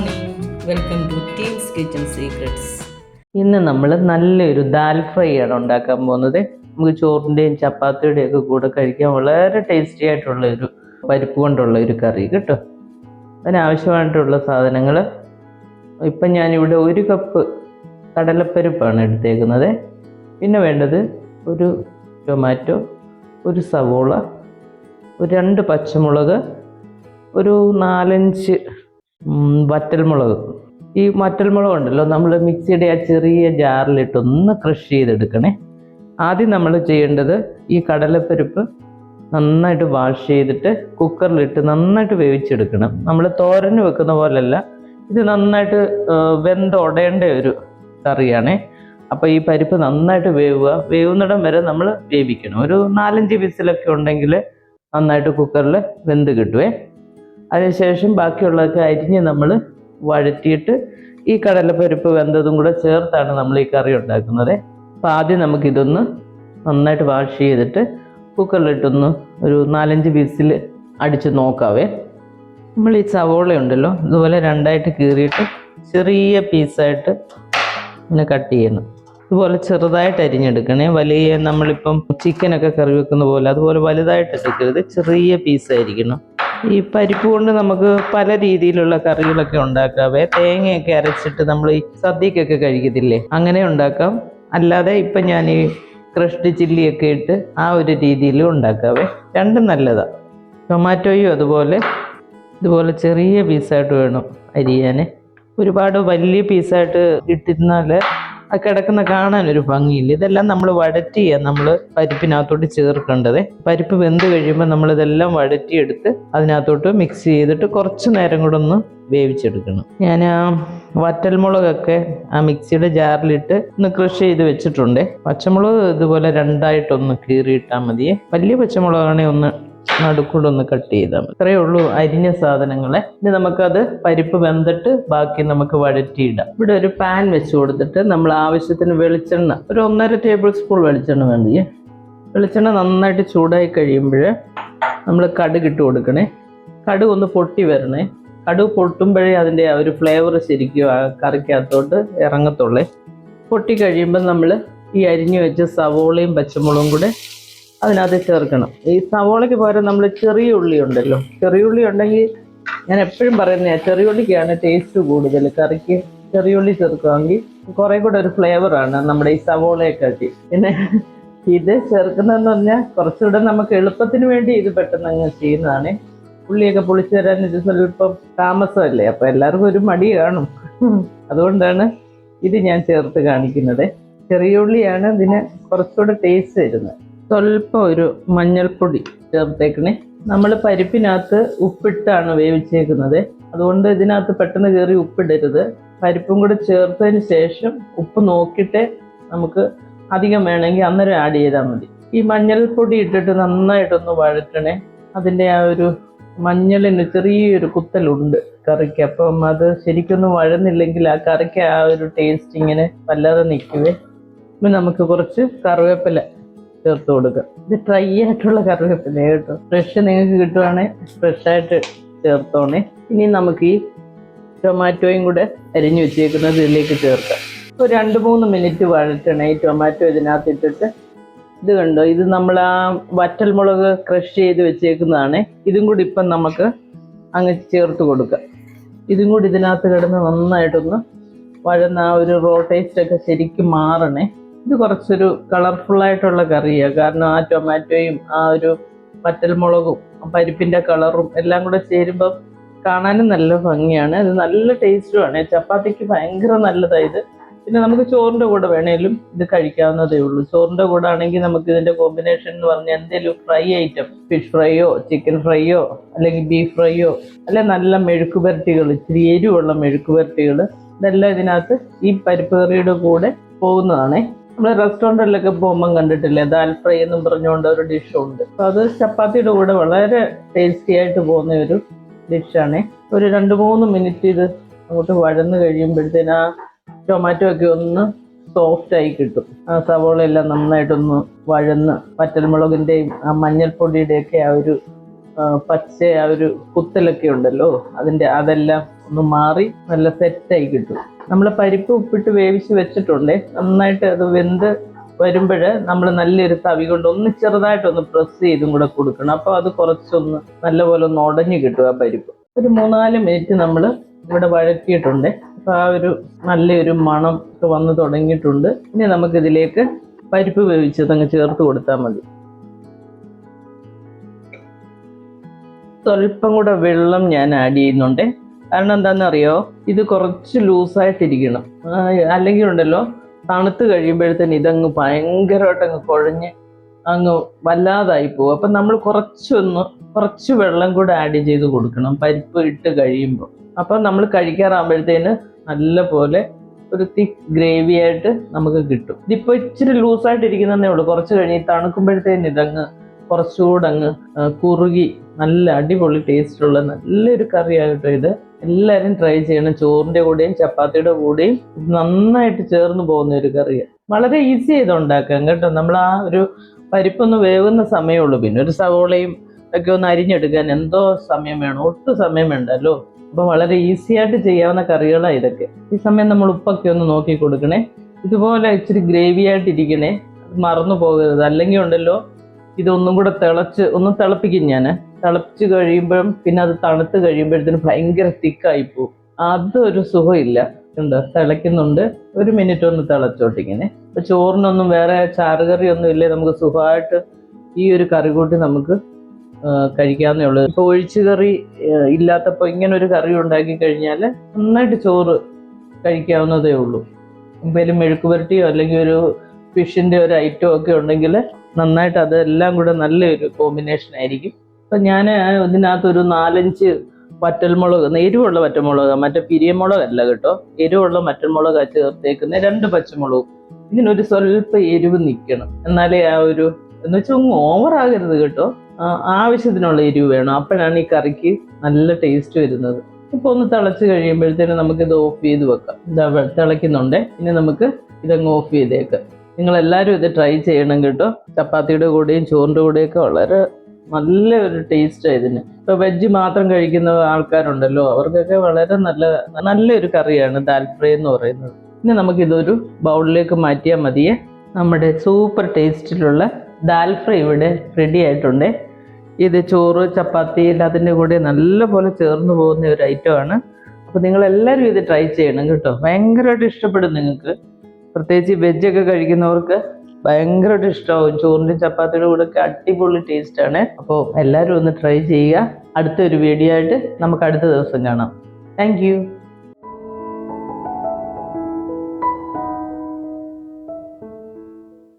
Morning, welcome to teams kitchen secrets. ഇന്ന് നമ്മൾ നല്ലൊരു ദാൽ ഫ്രൈ ആണ് ഉണ്ടാക്കാൻ പോകുന്നത്. നമുക്ക് ചോറിൻ്റെയും ചപ്പാത്തിയുടെയും ഒക്കെ കൂടെ കഴിക്കാൻ വളരെ ടേസ്റ്റി ആയിട്ടുള്ള ഒരു പരിപ്പ് കൊണ്ടുള്ള ഒരു കറി കേട്ടോ. അതിനാവശ്യമായിട്ടുള്ള സാധനങ്ങൾ ഇപ്പം ഞാനിവിടെ 1 കപ്പ് കടലപ്പരിപ്പാണ് എടുത്തേക്കുന്നത്. പിന്നെ വേണ്ടത് ഒരു ടൊമാറ്റോ, ഒരു സവോള, ഒരു 2 പച്ചമുളക്, ഒരു 4-5 വറ്റൽമുളക്. ഈ വറ്റൽമുളക് ഉണ്ടല്ലോ, നമ്മൾ മിക്സിയുടെ ആ ചെറിയ ജാറിലിട്ടൊന്ന് ക്രഷ് ചെയ്തെടുക്കണേ. ആദ്യം നമ്മൾ ചെയ്യേണ്ടത് ഈ കടലപ്പരിപ്പ് നന്നായിട്ട് വാഷ് ചെയ്തിട്ട് കുക്കറിലിട്ട് നന്നായിട്ട് വേവിച്ചെടുക്കണം. നമ്മൾ തോരന് വെക്കുന്ന പോലല്ല, ഇത് നന്നായിട്ട് വെന്തുടയേണ്ട ഒരു കറിയാണേ. അപ്പോൾ ഈ പരിപ്പ് നന്നായിട്ട് വേവുന്നിടം വരെ നമ്മൾ വേവിക്കണം. ഒരു 4-5 വിസിലൊക്കെ ഉണ്ടെങ്കിൽ നന്നായിട്ട് കുക്കറിൽ വെന്ത് കിട്ടുവേ. അതിനുശേഷം ബാക്കിയുള്ളതൊക്കെ അരിഞ്ഞ് നമ്മൾ വഴറ്റിയിട്ട് ഈ കടലപ്പരിപ്പ് വെന്തതും കൂടെ ചേർത്താണ് നമ്മൾ ഈ കറി ഉണ്ടാക്കുന്നത്. അപ്പോൾ ആദ്യം നമുക്കിതൊന്ന് നന്നായിട്ട് വാഷ് ചെയ്തിട്ട് കുക്കറിലിട്ടൊന്ന് ഒരു 4-5 വിസിൽ അടിച്ച് നോക്കാവേ. നമ്മൾ ഈ സവോള ഉണ്ടല്ലോ, ഇതുപോലെ 2ആയിട്ട് കീറിയിട്ട് ചെറിയ പീസായിട്ട് ഇങ്ങനെ കട്ട് ചെയ്യണം. ഇതുപോലെ ചെറുതായിട്ട് അരിഞ്ഞെടുക്കണേ. വലിയ നമ്മളിപ്പം ചിക്കനൊക്കെ കറി വെക്കുന്ന പോലെ അതുപോലെ വലുതായിട്ട് എടുക്കരുത്, ചെറിയ പീസായിരിക്കണം. ഈ പരിപ്പ് കൊണ്ട് നമുക്ക് പല രീതിയിലുള്ള കറികളൊക്കെ ഉണ്ടാക്കാവേ. തേങ്ങയൊക്കെ അരച്ചിട്ട് നമ്മൾ ഈ സദ്യക്കൊക്കെ കഴിക്കത്തില്ലേ, അങ്ങനെ ഉണ്ടാക്കാം. അല്ലാതെ ഇപ്പം ഞാൻ ഈ ക്രഷ്ഡ് ചില്ലിയൊക്കെ ഇട്ട് ആ ഒരു രീതിയിലും ഉണ്ടാക്കാവേ. രണ്ടും നല്ലതാണ്. ടൊമാറ്റോയും ഇതുപോലെ ചെറിയ പീസായിട്ട് വേണം അരിയാൻ. ഒരുപാട് വലിയ പീസായിട്ട് ഇട്ടിരുന്നാൽ ആ കിടക്കുന്ന കാണാനൊരു ഭംഗിയില്ല. ഇതെല്ലാം നമ്മൾ വഴറ്റിയാണ് നമ്മൾ പരിപ്പിനകത്തോട്ട് ചേർക്കേണ്ടത്. പരിപ്പ് വെന്ത് കഴിയുമ്പോൾ നമ്മളിതെല്ലാം വഴറ്റിയെടുത്ത് അതിനകത്തോട്ട് മിക്സ് ചെയ്തിട്ട് കുറച്ച് നേരം കൂടെ ഒന്ന് വേവിച്ചെടുക്കണം. ഞാൻ ആ വറ്റൽമുളകൊക്കെ ആ മിക്സിയുടെ ജാറിലിട്ട് ഒന്ന് ക്രഷ് ചെയ്ത് വെച്ചിട്ടുണ്ട്. പച്ചമുളക് ഇതുപോലെ 2ആയിട്ടൊന്ന് കീറിയിട്ടാൽ മതിയേ. വലിയ പച്ചമുളകാണെങ്കിൽ ഒന്ന് നടുക്കൂടെ ഒന്ന് കട്ട് ചെയ്താൽ മതി. ഇത്രയേ ഉള്ളൂ അരിഞ്ഞ സാധനങ്ങളെ. ഇനി നമുക്കത് പരിപ്പ് വെന്തിട്ട് ബാക്കി നമുക്ക് വഴറ്റിയിടാം. ഇവിടെ ഒരു പാൻ വെച്ച് കൊടുത്തിട്ട് നമ്മൾ ആവശ്യത്തിന് വെളിച്ചെണ്ണ, ഒരു 1.5 ടേബിൾ സ്പൂൺ വെളിച്ചെണ്ണ വേണ്ടിയേ. വെളിച്ചെണ്ണ നന്നായിട്ട് ചൂടായി കഴിയുമ്പോൾ നമ്മൾ കടുക് ഇട്ട് കൊടുക്കണേ. കടുക് ഒന്ന് പൊട്ടി വരണേ. കടുക് പൊട്ടുമ്പോഴേ അതിൻ്റെ ആ ഒരു ഫ്ലേവർ ശരിക്കും ആ കറിക്കകത്തോട്ട് ഇറങ്ങത്തുള്ളേ. പൊട്ടി കഴിയുമ്പോൾ നമ്മൾ ഈ അരിഞ്ഞു വെച്ച സവോളയും പച്ചമുളകും കൂടെ അതിനകത്ത് ചേർക്കണം. ഈ സവോളയ്ക്ക് പകരം നമ്മൾ ചെറിയ ഉള്ളി ഉണ്ടല്ലോ, ചെറിയ ഉള്ളി ഉണ്ടെങ്കിൽ ഞാൻ എപ്പോഴും പറയുന്നത് ചെറിയ ഉള്ളിക്കാണ് ടേസ്റ്റ് കൂടുതൽ. കറിക്ക് ചെറിയ ഉള്ളി ചേർക്കുകയാണെങ്കിൽ കുറേ കൂടെ ഒരു ഫ്ലേവറാണ് നമ്മുടെ ഈ സവോളയെക്കാട്ടി. പിന്നെ ഇത് ചേർക്കുന്നതെന്ന് പറഞ്ഞാൽ കുറച്ചുകൂടെ നമുക്ക് എളുപ്പത്തിന് വേണ്ടി ഇത് പെട്ടെന്ന് അങ്ങ് ചെയ്യുന്നതാണ്. ഉള്ളിയൊക്കെ പൊളിച്ചു തരാൻ ഇത് സ്വല്പം താമസമല്ലേ, അപ്പോൾ എല്ലാവർക്കും ഒരു മടി കാണും. അതുകൊണ്ടാണ് ഇത് ഞാൻ ചേർത്ത് കാണിക്കുന്നത്. ചെറിയ ഉള്ളിയാണ് ഇതിന് കുറച്ചുകൂടെ ടേസ്റ്റ് തരുന്നത്. സ്വല്പം ഒരു മഞ്ഞൾപ്പൊടി ചേർത്തേക്കണേ. നമ്മൾ പരിപ്പിനകത്ത് ഉപ്പിട്ടാണ് വേവിച്ചേക്കുന്നത്, അതുകൊണ്ട് ഇതിനകത്ത് പെട്ടെന്ന് കയറി ഉപ്പിടരുത്. പരിപ്പും കൂടെ ചേർത്തതിന് ശേഷം ഉപ്പ് നോക്കിയിട്ട് നമുക്ക് അധികം വേണമെങ്കിൽ അന്നേരം ആഡ് ചെയ്താൽ മതി. ഈ മഞ്ഞൾപ്പൊടി ഇട്ടിട്ട് നന്നായിട്ടൊന്ന് വഴറ്റണേ. അതിൻ്റെ ആ ഒരു മഞ്ഞളിന് ചെറിയൊരു കുത്തലുണ്ട് കറിക്ക്. അപ്പം അത് ശരിക്കൊന്നും വഴന്നില്ലെങ്കിൽ ആ കറിക്ക് ആ ഒരു ടേസ്റ്റ് ഇങ്ങനെ വല്ലാതെ നിൽക്കുവേ. ഇപ്പം നമുക്ക് കുറച്ച് കറിവേപ്പില ചേർത്ത് കൊടുക്കുക. ഇത് ഡ്രൈ ആയിട്ടുള്ള കറിവേപ്പില കേട്ടോ. ഫ്രഷ് നിങ്ങൾക്ക് കിട്ടുവാണെങ്കിൽ ഫ്രഷായിട്ട് ചേർത്തോണേ. ഇനി നമുക്ക് ഈ ടൊമാറ്റോയും കൂടെ അരിഞ്ഞു വെച്ചേക്കുന്നത് ഇതിലേക്ക് ചേർക്കാം. ഒരു 2-3 മിനിറ്റ് വഴറ്റണേ ഈ ടൊമാറ്റോ ഇതിനകത്ത് ഇട്ടിട്ട്. ഇത് കണ്ടോ, ഇത് നമ്മൾ ആ വറ്റൽമുളക് ക്രഷ് ചെയ്ത് വെച്ചേക്കുന്നതാണ്. ഇതും കൂടി ഇപ്പം നമുക്ക് അങ്ങ് ചേർത്ത് കൊടുക്കാം. ഇതും കൂടി ഇതിനകത്ത് കിടന്ന് നന്നായിട്ടൊന്ന് വഴന്ന ആ ഒരു റോ ടേസ്റ്റൊക്കെ ശരിക്കും മാറണേ. ഇത് കുറച്ചൊരു കളർഫുള്ളായിട്ടുള്ള കറിയാണ്. കാരണം ആ ടൊമാറ്റോയും ആ ഒരു വറ്റൽമുളകും പരിപ്പിൻ്റെ കളറും എല്ലാം കൂടെ ചേരുമ്പം കാണാനും നല്ല ഭംഗിയാണ്. ഇത് നല്ല ടേസ്റ്റുമാണ്. ചപ്പാത്തിക്ക് ഭയങ്കര നല്ലതാണ് ഇത്. പിന്നെ നമുക്ക് ചോറിൻ്റെ കൂടെ വേണേലും ഇത് കഴിക്കാവുന്നതേ ഉള്ളൂ. ചോറിൻ്റെ കൂടെ ആണെങ്കിൽ നമുക്ക് ഇതിൻ്റെ കോമ്പിനേഷൻ എന്ന് പറഞ്ഞാൽ എന്തെങ്കിലും ഫ്രൈ ഐറ്റം, ഫിഷ് ഫ്രൈയോ ചിക്കൻ ഫ്രൈയോ അല്ലെങ്കിൽ ബീഫ് ഫ്രൈയോ, അല്ലെ നല്ല മെഴുക്ക് പുരട്ടികൾ, ഇച്ചിരി എരിവുള്ള മെഴുക്ക് പുരട്ടികൾ, ഇതെല്ലാം ഇതിനകത്ത് ഈ പരിപ്പ് കറിയുടെ കൂടെ പോകുന്നതാണേ. നമ്മൾ റെസ്റ്റോറൻറ്റിലൊക്കെ പോകുമ്പം കണ്ടിട്ടില്ലേ, ദാൽ ഫ്രൈ എന്നും പറഞ്ഞുകൊണ്ട് ഒരു ഡിഷുണ്ട്. അപ്പോൾ അത് ചപ്പാത്തിയുടെ കൂടെ വളരെ ടേസ്റ്റി ആയിട്ട് പോകുന്ന ഒരു ഡിഷാണ്. ഒരു 2-3 മിനിറ്റ് ഇത് അങ്ങോട്ട് വഴന്ന് കഴിയുമ്പോഴത്തേന് ആ ടൊമാറ്റോ ഒക്കെ ഒന്ന് സോഫ്റ്റായി കിട്ടും. ആ സവോള എല്ലാം നന്നായിട്ടൊന്ന് വഴന്ന് വറ്റൽമുളകിൻ്റെയും ആ മഞ്ഞൾപ്പൊടിയുടെയൊക്കെ ആ ഒരു പച്ച ആ ഒരു കുത്തലൊക്കെ ഉണ്ടല്ലോ, അതെല്ലാം ഒന്ന് മാറി നല്ല സെറ്റായി കിട്ടും. നമ്മൾ പരിപ്പ് ഉപ്പിട്ട് വേവിച്ച് വെച്ചിട്ടുണ്ടേ, നന്നായിട്ട് അത് വെന്ത് വരുമ്പോൾ നമ്മൾ നല്ലൊരു തവി കൊണ്ട് ഒന്ന് ചെറുതായിട്ടൊന്ന് പ്രസ് ചെയ്തും കൂടെ കൊടുക്കണം. അപ്പോൾ അത് കുറച്ചൊന്ന് നല്ലപോലെ ഒന്ന് ഉടഞ്ഞു കിട്ടും ആ പരിപ്പ്. ഒരു 3-4 മിനിറ്റ് നമ്മൾ ഇവിടെ വഴറ്റിയിട്ടുണ്ട്. അപ്പോൾ ആ ഒരു നല്ലൊരു മണം ഒക്കെ വന്ന് തുടങ്ങിയിട്ടുണ്ട്. ഇനി നമുക്കിതിലേക്ക് പരിപ്പ് വേവിച്ചത് അങ്ങ് ചേർത്ത് കൊടുത്താൽ മതി. സ്വല്പം കൂടെ വെള്ളം ഞാൻ ആഡ് ചെയ്യുന്നുണ്ട്. കാരണം എന്താണെന്നറിയോ, ഇത് കുറച്ച് ലൂസായിട്ടിരിക്കണം. അല്ലെങ്കിൽ ഉണ്ടല്ലോ തണുത്ത് കഴിയുമ്പോഴത്തേന് ഇതങ്ങ് ഭയങ്കരമായിട്ട് അങ്ങ് കുഴഞ്ഞ് അങ്ങ് വല്ലാതായി പോകും. അപ്പം നമ്മൾ കുറച്ച് വെള്ളം കൂടെ ആഡ് ചെയ്ത് കൊടുക്കണം പരിപ്പ് ഇട്ട് കഴിയുമ്പോൾ. അപ്പം നമ്മൾ കഴിക്കാറാകുമ്പോഴത്തേന് നല്ല പോലെ ഒരു തിക്ക് ഗ്രേവി ആയിട്ട് നമുക്ക് കിട്ടും. ഇതിപ്പോൾ ഇച്ചിരി ലൂസായിട്ടിരിക്കുന്നതേ ഉള്ളൂ. കുറച്ച് കഴിഞ്ഞ് തണുക്കുമ്പോഴത്തേന് ഇതങ്ങ് കുറച്ചുകൂടെ അങ്ങ് കുറുകി നല്ല അടിപൊളി ടേസ്റ്റുള്ള നല്ലൊരു കറിയാകട്ടോ ഇത്. എല്ലാവരും ട്രൈ ചെയ്യണം. ചോറിൻ്റെ കൂടെയും ചപ്പാത്തിയുടെ കൂടെയും നന്നായിട്ട് ചേർന്ന് പോകുന്ന ഒരു കറിയാണ്. വളരെ ഈസി ചെയ്ത് ഉണ്ടാക്കാം കേട്ടോ. നമ്മൾ ആ ഒരു പരിപ്പൊന്ന് വേവുന്ന സമയമുള്ളൂ. പിന്നെ ഒരു സവോളയും ഒക്കെ ഒന്ന് അരിഞ്ഞെടുക്കാൻ എന്തോ സമയം വേണം, ഒട്ടും സമയം വേണ്ടല്ലോ. അപ്പോൾ വളരെ ഈസി ആയിട്ട് ചെയ്യാവുന്ന കറികളാണ് ഇതൊക്കെ. ഈ സമയം നമ്മൾ ഉപ്പൊക്കെ ഒന്ന് നോക്കി കൊടുക്കണേ. ഇതുപോലെ ഇച്ചിരി ഗ്രേവി ആയിട്ടിരിക്കണേ, മറന്നു പോകരുത്. അല്ലെങ്കിൽ ഉണ്ടല്ലോ ഇതൊന്നും കൂടെ തിളപ്പിക്കും ഞാൻ. തിളപ്പിച്ച് കഴിയുമ്പോഴും പിന്നെ അത് തണുത്ത് കഴിയുമ്പോഴത്തേന് ഭയങ്കര തിക്കായി പോകും. അതൊരു സുഖമില്ല. ഉണ്ട്, തിളയ്ക്കുന്നുണ്ട്. 1 മിനിറ്റ് ഒന്ന് തിളച്ചോട്ടിങ്ങനെ. അപ്പോൾ ചോറിനൊന്നും വേറെ ചാറുകറി ഒന്നും ഇല്ലേ, നമുക്ക് സുഖമായിട്ട് ഈ ഒരു കറി കൂട്ടി നമുക്ക് കഴിക്കാവുന്നേ ഉള്ളൂ. ഇപ്പോൾ ഒഴിച്ചുകറി ഇല്ലാത്തപ്പോൾ ഇങ്ങനെ ഒരു കറി ഉണ്ടാക്കി കഴിഞ്ഞാൽ നന്നായിട്ട് ചോറ് കഴിക്കാവുന്നതേ ഉള്ളൂ. എന്തെങ്കിലും മെഴുക്ക് പുരട്ടിയോ അല്ലെങ്കിൽ ഒരു ഫിഷിൻ്റെ ഒരു ഐറ്റം ഒക്കെ ഉണ്ടെങ്കിൽ നന്നായിട്ട് അതെല്ലാം കൂടെ നല്ലൊരു കോമ്പിനേഷൻ ആയിരിക്കും. അപ്പം ഞാൻ ഇതിനകത്തൊരു 4-5 വറ്റൽമുളക്, എരിവുള്ള വറ്റൽമുളക്, മറ്റേ പിരിയമുളകല്ല കേട്ടോ, എരിവുള്ള വറ്റൽമുളക് ചേർത്തേക്കുന്ന 2 പച്ചമുളകും. ഇതിനൊരു സ്വല്പം എരിവ് നിൽക്കണം, എന്നാലേ ആ ഒരു എന്ന് വെച്ചാൽ ഒന്നും ഓവറാകരുത് കേട്ടോ. ആവശ്യത്തിനുള്ള എരിവ് വേണം. അപ്പോഴാണ് ഈ കറിക്ക് നല്ല ടേസ്റ്റ് വരുന്നത്. ഇപ്പോൾ ഒന്ന് തിളച്ച് കഴിയുമ്പോഴത്തേനും നമുക്കിത് ഓഫ് ചെയ്ത് വെക്കാം. ഇതാ തിളയ്ക്കുന്നുണ്ട്. ഇനി നമുക്ക് ഇതങ്ങ് ഓഫ് ചെയ്തേക്കാം. നിങ്ങളെല്ലാവരും ഇത് ട്രൈ ചെയ്യണം കേട്ടോ. ചപ്പാത്തിയുടെ കൂടെയും ചോറിൻ്റെ കൂടെയൊക്കെ വളരെ നല്ലൊരു ടേസ്റ്റാണ് ഇതിന്. ഇപ്പോൾ വെജ് മാത്രം കഴിക്കുന്ന ആൾക്കാരുണ്ടല്ലോ, അവർക്കൊക്കെ വളരെ നല്ലൊരു കറിയാണ് ദാൽ ഫ്രൈ എന്ന് പറയുന്നത്. ഇനി നമുക്കിതൊരു ബൗളിലേക്ക് മാറ്റിയാൽ മതിയേ. നമ്മുടെ സൂപ്പർ ടേസ്റ്റിലുള്ള ദാൽ ഫ്രൈ ഇവിടെ റെഡി ആയിട്ടുണ്ട്. ഇത് ചോറ് ചപ്പാത്തി എല്ലാത്തിൻ്റെ കൂടെ നല്ലപോലെ ചേർന്ന് പോകുന്ന ഒരു ഐറ്റമാണ്. അപ്പോൾ നിങ്ങളെല്ലാവരും ഇത് ട്രൈ ചെയ്യണം കേട്ടോ. ഭയങ്കരമായിട്ട് ഇഷ്ടപ്പെടും നിങ്ങൾക്ക്. പ്രത്യേകിച്ച് വെജൊക്കെ കഴിക്കുന്നവർക്ക് ഭയങ്കരമായിട്ട് ഇഷ്ടമാവും. ചോറിൻ്റെ ചപ്പാത്തിയുടെ കൂടെ ഒക്കെ അടിപൊളി ടേസ്റ്റാണ്. അപ്പോൾ എല്ലാവരും ഒന്ന് ട്രൈ ചെയ്യുക. അടുത്തൊരു വീഡിയോ ആയിട്ട് നമുക്ക് അടുത്ത ദിവസം കാണാം. താങ്ക്